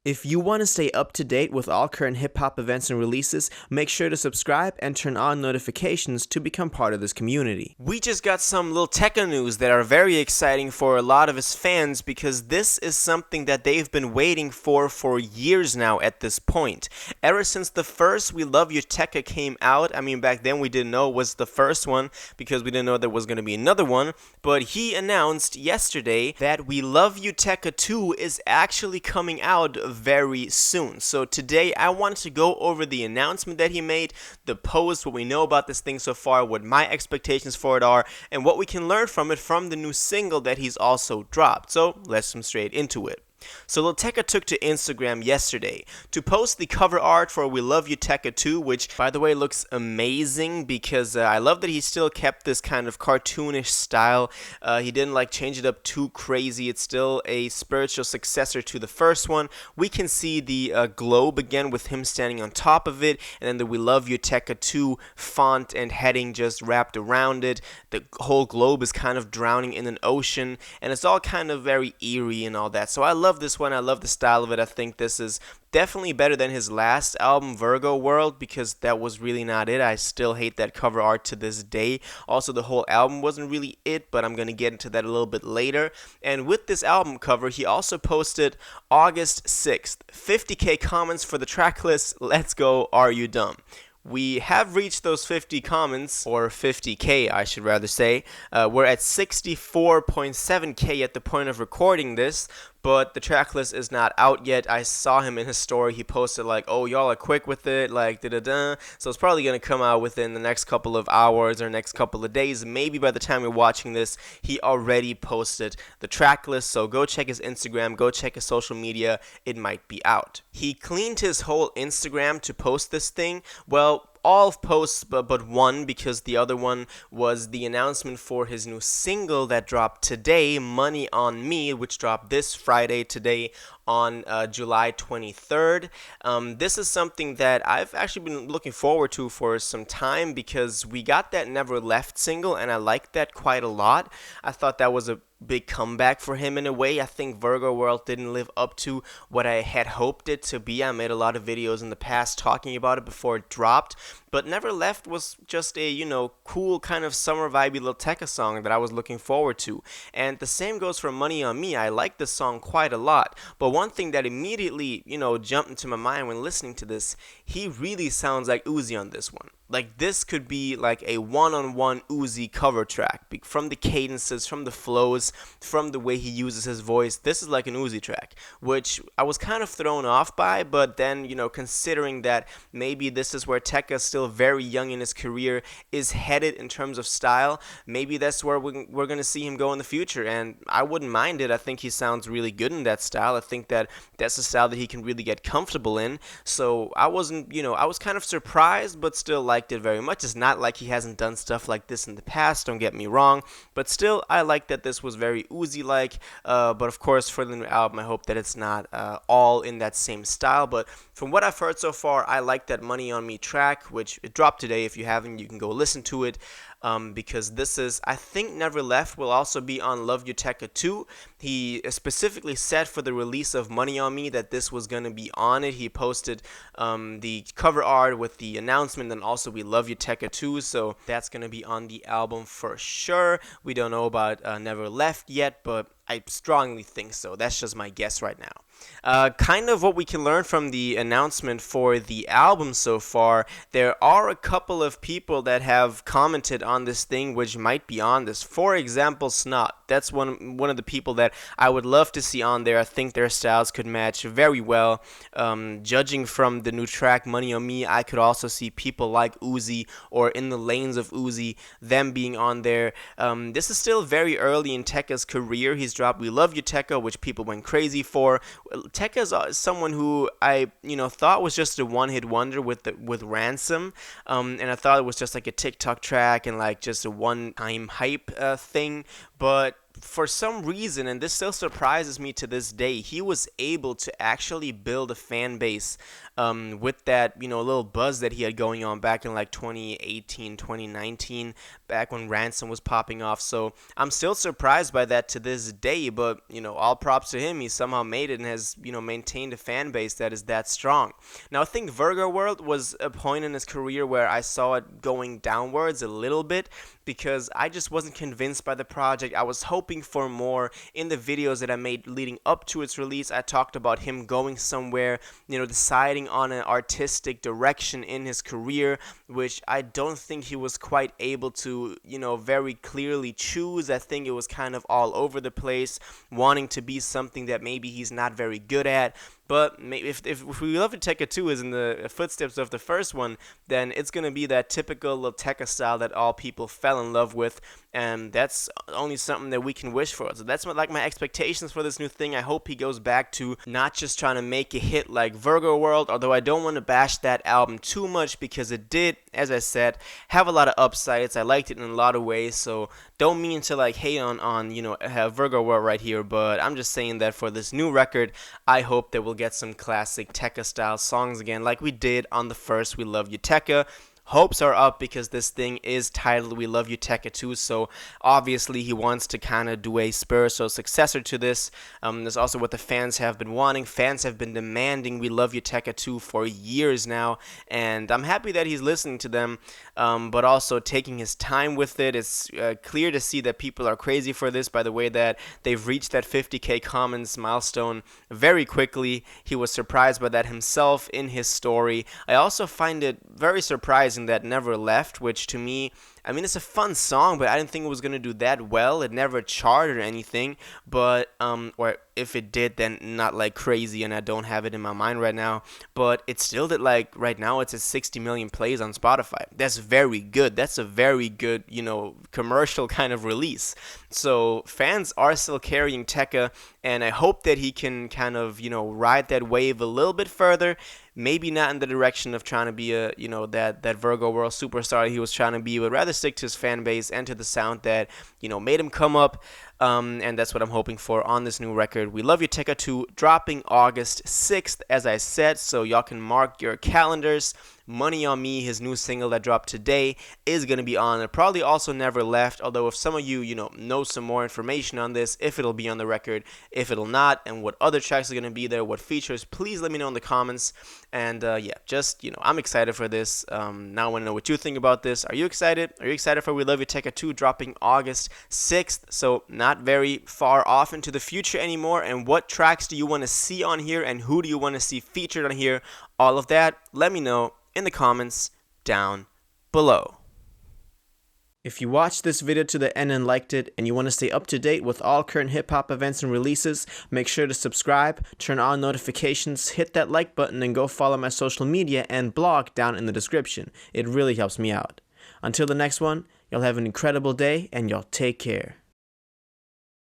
If you want to stay up to date with all current hip hop events and releases, make sure to subscribe and turn on notifications to become part of this community. We just got some Lil Tecca news that are very exciting for a lot of his fans because this is something that they've been waiting for years now at this point. Ever since the first We Love You Tecca came out, I mean back then we didn't know it was the first one because we didn't know there was going to be another one, but he announced yesterday that We Love You Tecca 2 is actually coming out very soon. So today I wanted to go over the announcement that he made, the post, what we know about this thing so far, what my expectations for it are, and what we can learn from it from the new single that he's also dropped. So let's jump straight into it. So Lil Tecca took to Instagram yesterday to post the cover art for We Love You Tecca 2, which by the way looks amazing because I love that he still kept this kind of cartoonish style. He didn't change it up too crazy. It's still a spiritual successor to the first one. We can see the globe again with him standing on top of it, and then the We Love You Tecca 2 font and heading just wrapped around it. The whole globe is kind of drowning in an ocean, and it's all kind of very eerie and all that. So I love this one. I love the style of it. I think this is definitely better than his last album, Virgo World, because that was really not it. I still hate that cover art to this day. Also, the whole album wasn't really it, but I'm going to get into that a little bit later. And with this album cover, he also posted August 6th, 50K comments for the track list. Let's go, Are You Dumb? We have reached those 50 comments, or 50K I should rather say. We're at 64.7K at the point of recording this, but the track list is not out yet. I saw him in his story. He posted oh, y'all are quick with it, da-da-da. So it's probably going to come out within the next couple of hours or next couple of days. Maybe by the time you're watching this, he already posted the track list. So go check his Instagram, go check his social media. It might be out. He cleaned his whole Instagram to post this thing. Well, all posts but one, because the other one was the announcement for his new single that dropped today, Money on Me, which dropped this Friday today on July 23rd. This is something that I've actually been looking forward to for some time because we got that Never Left single and I liked that quite a lot. I thought that was a big comeback for him in a way. I think Virgo World didn't live up to what I had hoped it to be. I made a lot of videos in the past talking about it before it dropped, but Never Left was just a, cool kind of summer vibey Lil Tecca song that I was looking forward to. And the same goes for Money on Me. I like this song quite a lot, but one thing that immediately, jumped into my mind when listening to this, he really sounds like Uzi on this one. This could be a one-on-one Uzi cover track. From the cadences, from the flows, from the way he uses his voice, this is like an Uzi track, which I was kind of thrown off by, but then, considering that maybe this is where Tecca, still very young in his career, is headed in terms of style, maybe that's where we're going to see him go in the future, and I wouldn't mind it. I think he sounds really good in that style. I think that that's a style that he can really get comfortable in, so I wasn't, I was kind of surprised, but still liked it very much. It's not like he hasn't done stuff like this in the past, don't get me wrong, but still I like that this was very Uzi-like, but of course for the new album I hope that it's not all in that same style, but from what I've heard so far, I like that Money on Me track, which it dropped today. If you haven't, you can go listen to it. Because this is, I think Never Left will also be on Love You Tecca 2. He specifically said for the release of Money on Me that this was going to be on it. He posted the cover art with the announcement, and also We Love You Tecca 2, so that's going to be on the album for sure. We don't know about Never Left yet, but I strongly think so. That's just my guess right now. Kind of what we can learn from the announcement for the album so far, there are a couple of people that have commented on this thing which might be on this. For example, Snot. That's one of the people that I would love to see on there. I think their styles could match very well. Judging from the new track Money on Me, I could also see people like Uzi or in the lanes of Uzi, them being on there. This is still very early in Tecca's career. He's dropped We Love You Tecca, which people went crazy for. Tecca is someone who I thought was just a one-hit wonder with Ransom, and I thought it was just like a TikTok track and just a one-time hype thing, but for some reason, and this still surprises me to this day, he was able to actually build a fan base with that little buzz that he had going on back in 2018, 2019. back when Ransom was popping off. So I'm still surprised by that to this day, but all props to him. He somehow made it and has maintained a fan base that is that strong. Now I think Virgo World was a point in his career where I saw it going downwards a little bit, because I just wasn't convinced by the project. I was hoping for more. In the videos that I made leading up to its release, I talked about him going somewhere, deciding on an artistic direction in his career, which I don't think he was quite able to, very clearly choose. I think it was kind of all over the place, wanting to be something that maybe he's not very good at. But if We Love You Tecca 2 is in the footsteps of the first one, then it's going to be that typical Lil Tecca style that all people fell in love with, and that's only something that we can wish for. So that's my expectations for this new thing. I hope he goes back to not just trying to make a hit like Virgo World, although I don't want to bash that album too much, because it did, as I said, have a lot of upsides. I liked it in a lot of ways, so don't mean to hate on Virgo World right here, but I'm just saying that for this new record, I hope that we'll get some classic Tecca style songs again, like we did on the first We Love You Tecca. Hopes are up because this thing is titled We Love You Tecca 2, so obviously he wants to kind of do a spiritual successor to this. That's also what the fans have been wanting. Fans have been demanding We Love You Tecca 2 for years now, and I'm happy that he's listening to them, but also taking his time with it. It's clear to see that people are crazy for this by the way that they've reached that 50K comments milestone very quickly. He was surprised by that himself in his story. I also find it very surprising that Never Left, which to me, it's a fun song, but I didn't think it was going to do that well. It never charted or anything, but, or if it did, then not crazy, and I don't have it in my mind right now, but it still did, right now it's at 60 million plays on Spotify. That's very good. That's a very good, commercial kind of release. So fans are still carrying Tecca, and I hope that he can kind of, ride that wave a little bit further. Maybe not in the direction of trying to be a, that Virgo World superstar he was trying to be, but rather stick to his fan base and to the sound that, made him come up. And that's what I'm hoping for on this new record. We Love You Tecca 2, dropping August 6th, as I said, so y'all can mark your calendars. Money on Me, his new single that dropped today, is going to be on it. Probably also Never Left, although if some of you, know some more information on this, if it'll be on the record, if it'll not, and what other tracks are going to be there, what features, please let me know in the comments. And yeah, just, I'm excited for this. Now I want to know what you think about this. Are you excited? Are you excited for We Love You Tecca 2 dropping August 6th? So not very far off into the future anymore. And what tracks do you want to see on here, and who do you want to see featured on here? All of that, let me know in the comments down below. If you watched this video to the end and liked it, and you want to stay up to date with all current hip-hop events and releases, make sure to subscribe, turn on notifications, hit that like button, and go follow my social media and blog down in the description. It really helps me out. Until the next one, y'all have an incredible day, and y'all take care.